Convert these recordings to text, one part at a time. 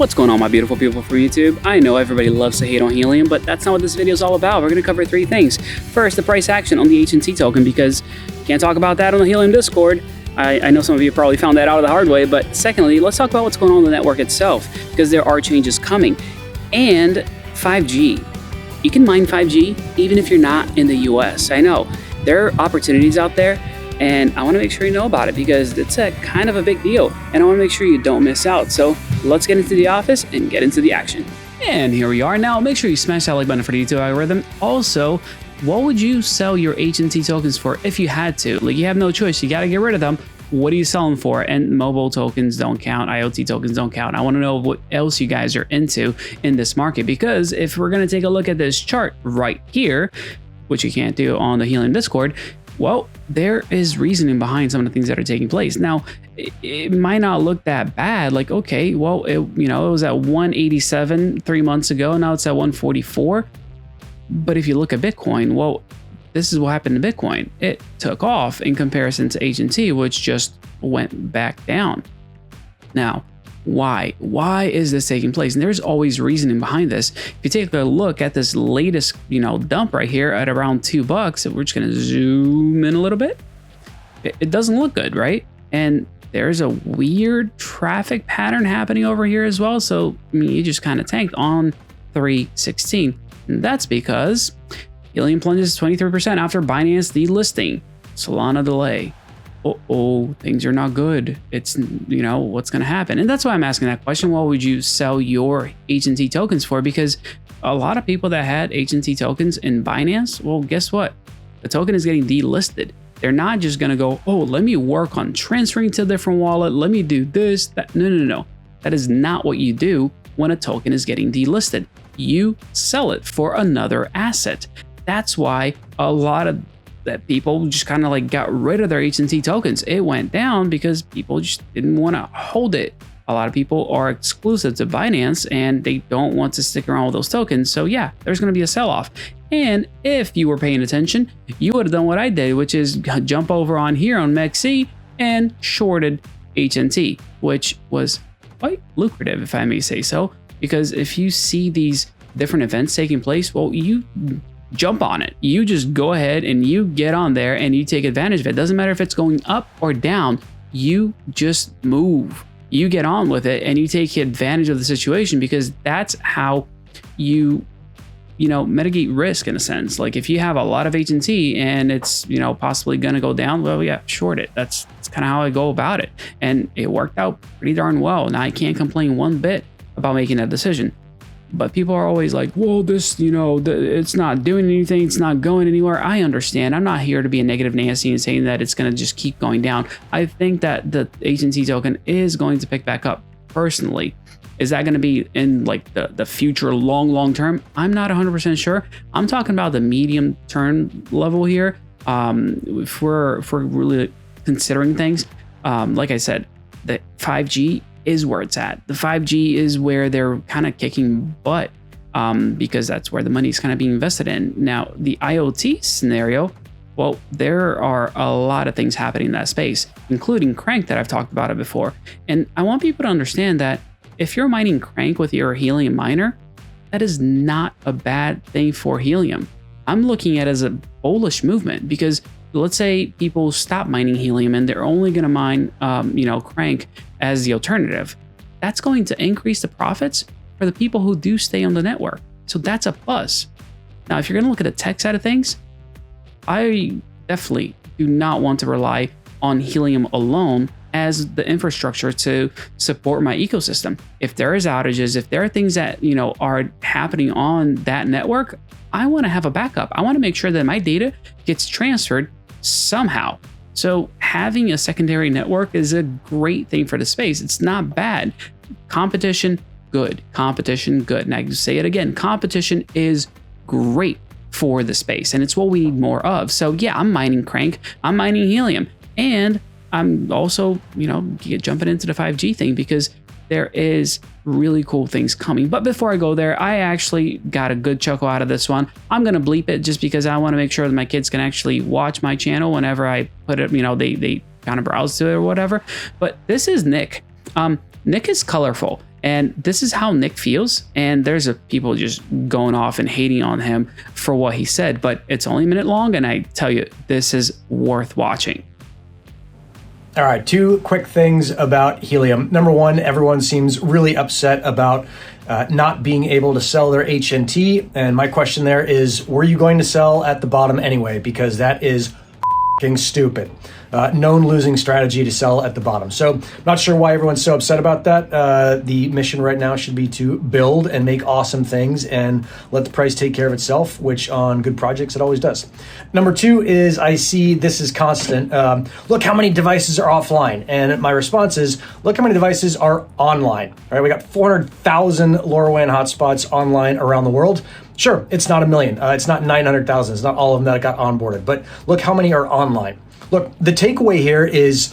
What's going on, my beautiful people from YouTube? I know everybody loves to hate on Helium, but that's not what this video is all about. We're going to cover three things. First, the price action on the HNT token, because you can't talk about that on the Helium Discord. I know some of you probably found that out the hard way, but secondly, let's talk about what's going on in the network itself, because there are changes coming. And 5G. You can mine 5G even if you're not in the US. I know there are opportunities out there, and I want to make sure you know about it because it's a kind of a big deal, and I want to make sure you don't miss out. So let's get into the office and get into the action. And here we are. Now make sure you smash that like button for the YouTube algorithm. Also, what would you sell your HNT tokens for if you had to? Like, you have no choice, you got to get rid of them. What do you sell them for? And mobile tokens don't count, IoT tokens don't count. I want to know what else you guys are into in this market, because if we're going to take a look at this chart right here, which you can't do on the Helium Discord, well, there is reasoning behind some of the things that are taking place. Now, it might not look that bad. Like, okay, well, it was at 187 3 months ago. Now it's at 144. But if you look at Bitcoin, well, this is what happened to Bitcoin. It took off in comparison to HNT, which just went back down. Now, why? Why is this taking place? And there's always reasoning behind this. If you take a look at this latest, dump right here at around $2, we're just going to zoom in a little bit. It doesn't look good, right? And there's a weird traffic pattern happening over here as well. So, you just kind of tanked on 316. And that's because Helium plunges 23% after Binance delisting. Solana delay. Things are not good. It's, what's going to happen? And that's why I'm asking that question. What would you sell your HNT tokens for? Because a lot of people that had HNT tokens in Binance, well, guess what? The token is getting delisted. They're not just going to go, let me work on transferring to a different wallet. Let me do this, that. No. That is not what you do when a token is getting delisted. You sell it for another asset. That's why a lot of that people just kind of got rid of their HNT tokens. It went down because people just didn't want to hold it. A lot of people are exclusive to Binance and they don't want to stick around with those tokens. So yeah, there's going to be a sell-off. And if you were paying attention, you would have done what I did, which is jump over on here on MEXC and shorted HNT, which was quite lucrative, if I may say so. Because if you see these different events taking place, well, you jump on it. You just go ahead and you get on there and you take advantage of it. Doesn't matter if it's going up or down. You just move. You get on with it and you take advantage of the situation, because that's how you mitigate risk in a sense. Like, if you have a lot of HNT and it's, possibly going to go down, well, yeah, short it. That's kind of how I go about it. And it worked out pretty darn well. Now, I can't complain one bit about making that decision. But people are always like, well, this, it's not doing anything. It's not going anywhere. I understand. I'm not here to be a negative Nancy and saying that it's going to just keep going down. I think that the HNT token is going to pick back up personally. Is that going to be in the future long term? I'm not 100% sure. I'm talking about the medium term level here. If we're really considering things, like I said, the 5G is where it's at. The 5G is where they're kind of kicking butt, because that's where the money is kind of being invested in. Now, the IoT scenario, well, there are a lot of things happening in that space, including Crank that I've talked about it before. And I want people to understand that if you're mining Crank with your Helium miner, that is not a bad thing for Helium. I'm looking at it as a bullish movement, because let's say people stop mining Helium and they're only going to mine, Crank as the alternative. That's going to increase the profits for the people who do stay on the network. So that's a plus. Now, if you're going to look at the tech side of things, I definitely do not want to rely on Helium alone as the infrastructure to support my ecosystem. If there is outages, if there are things that, are happening on that network, I want to have a backup. I want to make sure that my data gets transferred somehow. So having a secondary network is a great thing for the space. It's not bad. Competition, good. Competition, good. And I can say it again, competition is great for the space, and it's what we need more of. So yeah, I'm mining Crank, I'm mining Helium, and I'm also, jumping into the 5G thing, because there is really cool things coming. But before I go there, I actually got a good chuckle out of this one. I'm going to bleep it just because I want to make sure that my kids can actually watch my channel whenever I put it, they kind of browse to it or whatever. But this is Nick. Nick is colorful. And this is how Nick feels. And there's people just going off and hating on him for what he said, but it's only a minute long. And I tell you, this is worth watching. All right, two quick things about Helium. Number one, everyone seems really upset about not being able to sell their HNT. And my question there is, were you going to sell at the bottom anyway? Because that is f***ing stupid. Known losing strategy to sell at the bottom. So I'm not sure why everyone's so upset about that. The mission right now should be to build and make awesome things and let the price take care of itself, which on good projects it always does. Number two is I see this is constant. Look how many devices are offline. And my response is, look how many devices are online. All right, we got 400,000 LoRaWAN hotspots online around the world. Sure, it's not a million. It's not 900,000. It's not all of them that got onboarded. But look how many are online. Look, the takeaway here is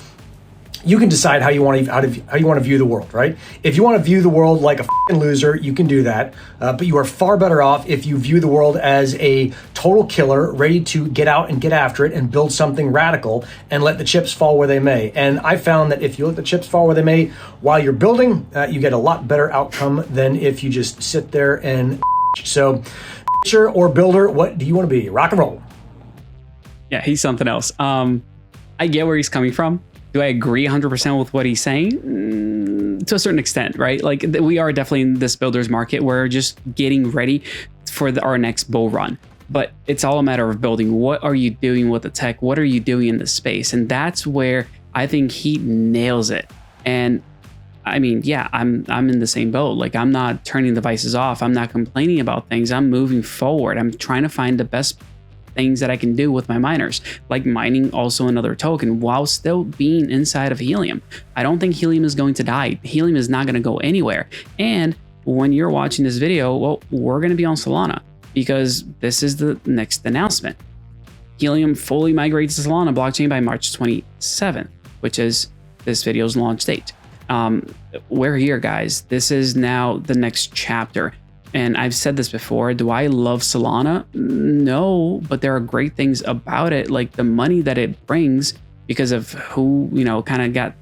you can decide how you want to view the world, right? If you want to view the world like a f***ing loser, you can do that. But you are far better off if you view the world as a total killer, ready to get out and get after it and build something radical and let the chips fall where they may. And I found that if you let the chips fall where they may while you're building, you get a lot better outcome than if you just sit there and so or builder, what do you want to be? Rock and roll. Yeah, he's something else. I get where he's coming from. Do I agree 100% with what he's saying? To a certain extent, right? Like we are definitely in this builder's market. We're just getting ready for our next bull run. But it's all a matter of building. What are you doing with the tech? What are you doing in the space? And that's where I think he nails it. And I mean, yeah, I'm in the same boat. Like I'm not turning devices off. I'm not complaining about things. I'm moving forward. I'm trying to find the best things that I can do with my miners, like mining also another token while still being inside of Helium. I don't think Helium is going to die. Helium is not going to go anywhere. And when you're watching this video, well, we're going to be on Solana because this is the next announcement. Helium fully migrates to Solana blockchain by March 27th, which is this video's launch date. We're here, guys. This is now the next chapter. And I've said this before, do I love Solana? No, but there are great things about it, like the money that it brings because of who, kind of got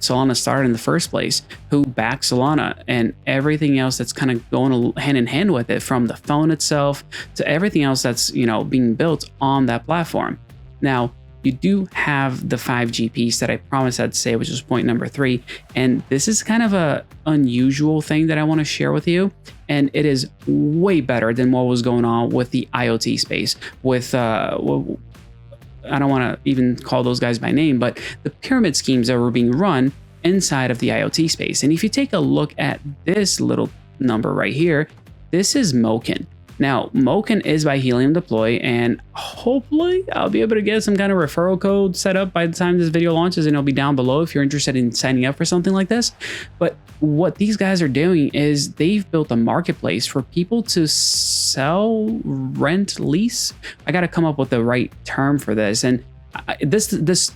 Solana started in the first place, who backed Solana and everything else that's kind of going hand in hand with it, from the phone itself to everything else that's, being built on that platform. Now, you do have the 5G piece that I promised I'd say, which is point number 3. And this is kind of a unusual thing that I want to share with you. And it is way better than what was going on with the IoT space with, I don't want to even call those guys by name, but the pyramid schemes that were being run inside of the IoT space. And if you take a look at this little number right here, this is Moken. Now, Moken is by Helium Deploy, and hopefully I'll be able to get some kind of referral code set up by the time this video launches, and it'll be down below if you're interested in signing up for something like this. But what these guys are doing is they've built a marketplace for people to sell, rent, lease. I got to come up with the right term for this. And this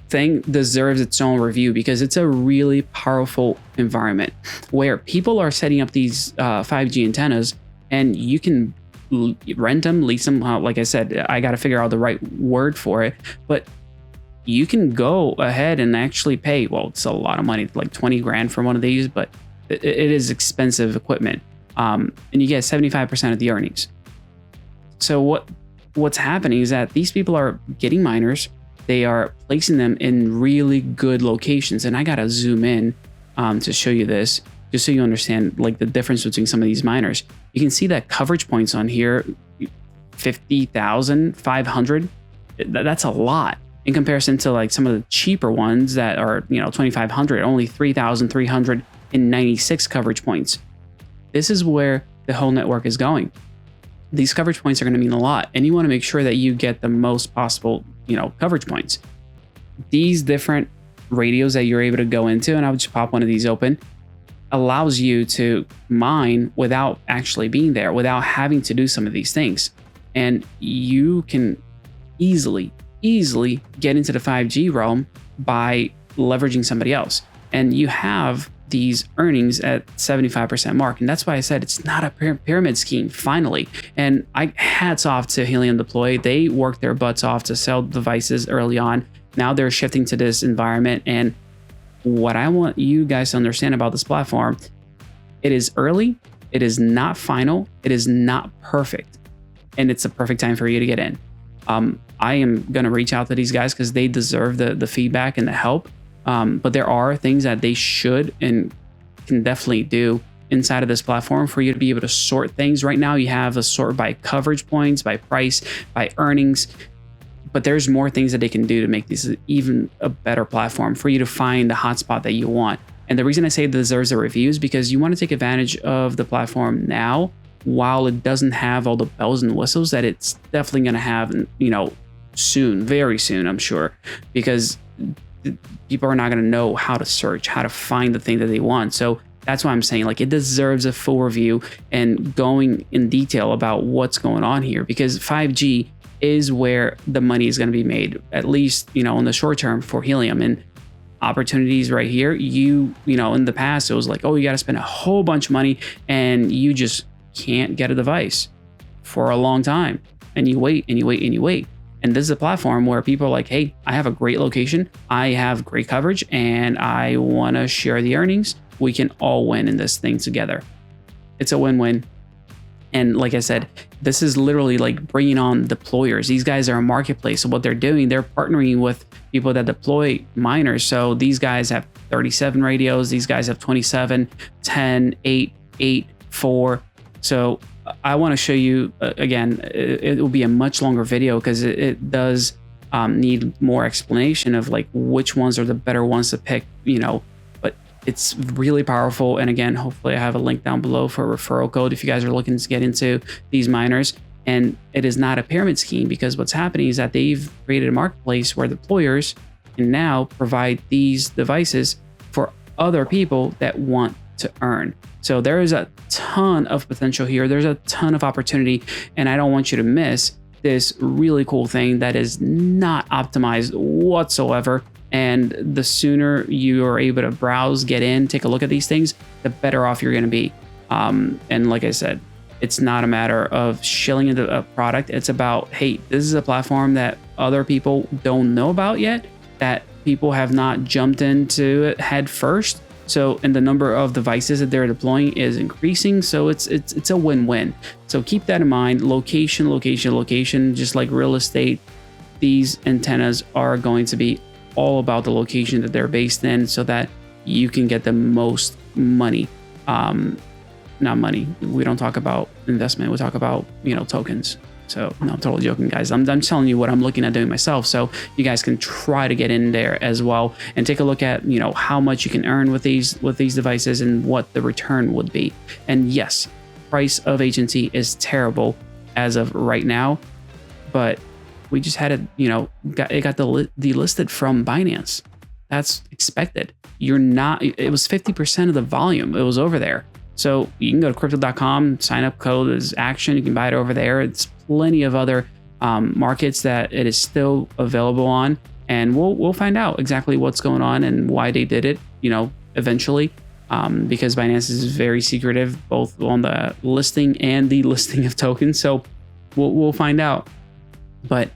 thing deserves its own review because it's a really powerful environment where people are setting up these 5G antennas, and you can rent them, lease them. Like I said, I got to figure out the right word for it, but you can go ahead and actually pay. Well, it's a lot of money, like 20 grand for one of these, but it is expensive equipment. And you get 75% of the earnings. So what's happening is that these people are getting miners. They are placing them in really good locations. And I got to zoom in to show you this, just so you understand like the difference between some of these miners. You can see that coverage points on here, 50,500. That's a lot in comparison to like some of the cheaper ones that are, 2,500, only 3,396 coverage points. This is where the whole network is going. These coverage points are going to mean a lot, and you want to make sure that you get the most possible, coverage points. These different radios that you're able to go into, and I would just pop one of these open, allows you to mine without actually being there, without having to do some of these things. And you can easily get into the 5G realm by leveraging somebody else. And you have these earnings at 75% mark. And that's why I said it's not a pyramid scheme, finally. And hats off to Helium Deploy. They worked their butts off to sell devices early on. Now they're shifting to this environment. And what I want you guys to understand about this platform, It is early. It is not final. It is not perfect. And it's a perfect time for you to get in. I am going to reach out to these guys because they deserve the feedback and the help. But there are things that they should and can definitely do inside of this platform for you to be able to sort things. Right now, you have a sort by coverage points, by price, by earnings. But there's more things that they can do to make this even a better platform for you to find the hotspot that you want. And the reason I say it deserves a review is because you want to take advantage of the platform now while it doesn't have all the bells and whistles that it's definitely going to have, soon, very soon, I'm sure, because people are not going to know how to search, how to find the thing that they want. So that's why I'm saying, like, it deserves a full review and going in detail about what's going on here, because 5G is where the money is going to be made, at least, in the short term for Helium. And opportunities right here, in the past, it was like, oh, you got to spend a whole bunch of money and you just can't get a device for a long time. And you wait and you wait and you wait. And this is a platform where people are like, hey, I have a great location, I have great coverage, and I want to share the earnings. We can all win in this thing together. It's a win-win. And like I said, this is literally like bringing on deployers. These guys are a marketplace. So what they're doing, they're partnering with people that deploy miners. So these guys have 37 radios. These guys have 27, 10, 8, 8, 4. So I want to show you, again, it will be a much longer video because it does need more explanation of like which ones are the better ones to pick, but it's really powerful. And again, hopefully I have a link down below for a referral code if you guys are looking to get into these miners. And it is not a pyramid scheme, because what's happening is that they've created a marketplace where deployers can now provide these devices for other people that want to earn. So there is a ton of potential here. There's a ton of opportunity, and I don't want you to miss this really cool thing that is not optimized whatsoever. And the sooner you are able to browse, get in, take a look at these things, the better off you're going to be. And like I said, it's not a matter of shilling into a product. It's about, hey, this is a platform that other people don't know about yet, that people have not jumped into it head first. So, and the number of devices that they're deploying is increasing. So it's a win-win. So keep that in mind. Location, location, location. Just like real estate, these antennas are going to be all about the location that they're based in, so that you can get the most money. Not money. We don't talk about investment. We talk about, tokens. So no, I'm totally joking, guys. I'm telling you what I'm looking at doing myself. So you guys can try to get in there as well and take a look at, how much you can earn with these devices and what the return would be. And yes, price of HNT is terrible as of right now, but we just had it, it got delisted from Binance. That's expected. It was 50% of the volume. It was over there. So you can go to crypto.com, sign up, code is action. You can buy it over there. It's plenty of other markets that it is still available on. And we'll find out exactly what's going on and why they did it, eventually, because Binance is very secretive, both on the listing and the listing of tokens. So we'll find out. But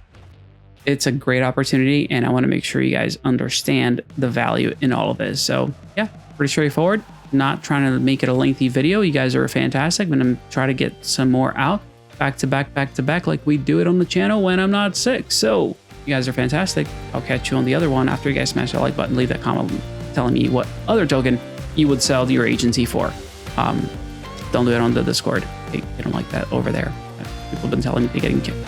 it's a great opportunity, and I want to make sure you guys understand the value in all of this. So yeah, pretty straightforward. Not trying to make it a lengthy video. You guys are fantastic. I'm going to try to get some more out back to back like we do it on the channel when I'm not sick. So you guys are fantastic. I'll catch you on the other one after you guys smash that like button. Leave that comment telling me what other token you would sell your HNT for. Don't do it on the Discord. They don't like that over there. People have been telling me they're getting kicked.